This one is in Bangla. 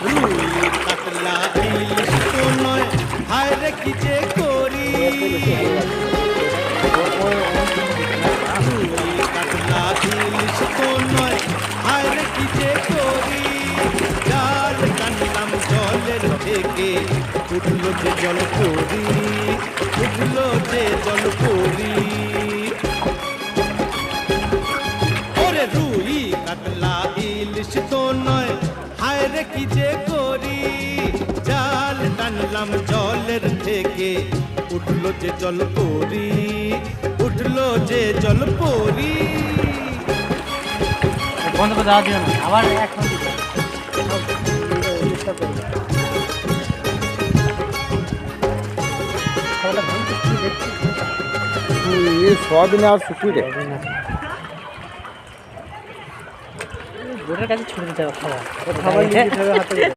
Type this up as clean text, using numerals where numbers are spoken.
রুই কাতলা ইলিশ তো নয়, হায় রে কি যে করি। রুই কাতলা ইলিশ তো নয়, হায় রে কি যে করি। জাল টানলাম জলের থেকে, উঠলো যে জল পরি, উঠলো যে জল পরি। ওরে রুই কাতলা ইলিশ তো নয়, হায় রে কি যে করি। জাল টানলাম জলের থেকে, উঠলো যে জল পরি, উঠলো যে জল পরি। বন্ধ করে দেওয়া দিও না, আবার এখন দিবে। সোয়াবিন আর শুকুরে বোটের কাছে ছুটে যাবে খাবার